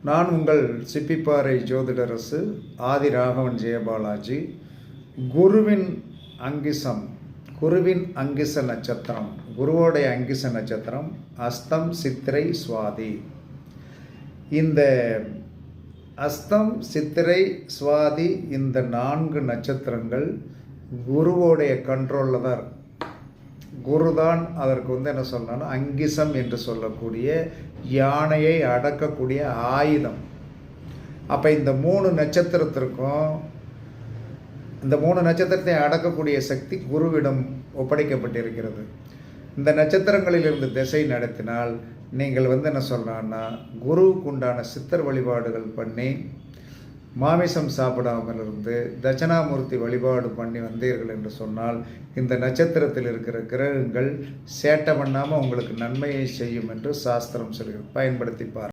நான் உங்கள் சிப்பிப்பாறை ஜோதிடரசு ஆதி ராகவன் ஜெயபாலாஜி. குருவின் அங்கிச நட்சத்திரம், குருவோடைய அங்கிச நட்சத்திரம் அஸ்தம், சித்திரை, சுவாதி. இந்த அஸ்தம், சித்திரை, சுவாதி இந்த 4 நட்சத்திரங்கள் குருவோடைய கண்ட்ரோலில் தான் இருக்கு. குரு தான் அதற்கு என்ன சொல்லணும்னா அங்கிசம் என்று சொல்லக்கூடிய யானையை அடக்கக்கூடிய ஆயுதம். அப்போ இந்த 3 நட்சத்திரத்திற்கும் இந்த 3 நட்சத்திரத்தை அடக்கக்கூடிய சக்தி குருவிடம் ஒப்படைக்கப்பட்டிருக்கிறது. இந்த நட்சத்திரங்களிலிருந்து திசை நடத்தினால் நீங்கள் என்ன சொல்லலாம்னா குருவுக்கு உண்டான சித்தர் வழிபாடுகள் பண்ணி மாமிசம் சாப்பிடாமல் இருந்து தட்சணாமூர்த்தி வழிபாடு பண்ணி வந்தீர்கள் என்று சொன்னால் இந்த நட்சத்திரத்தில் இருக்கிற கிரகங்கள் சேட்டை பண்ணாமல் உங்களுக்கு நன்மையை செய்யும் என்று சாஸ்திரம் சொல்கிறது. பயன்படுத்தி பாருங்கள்.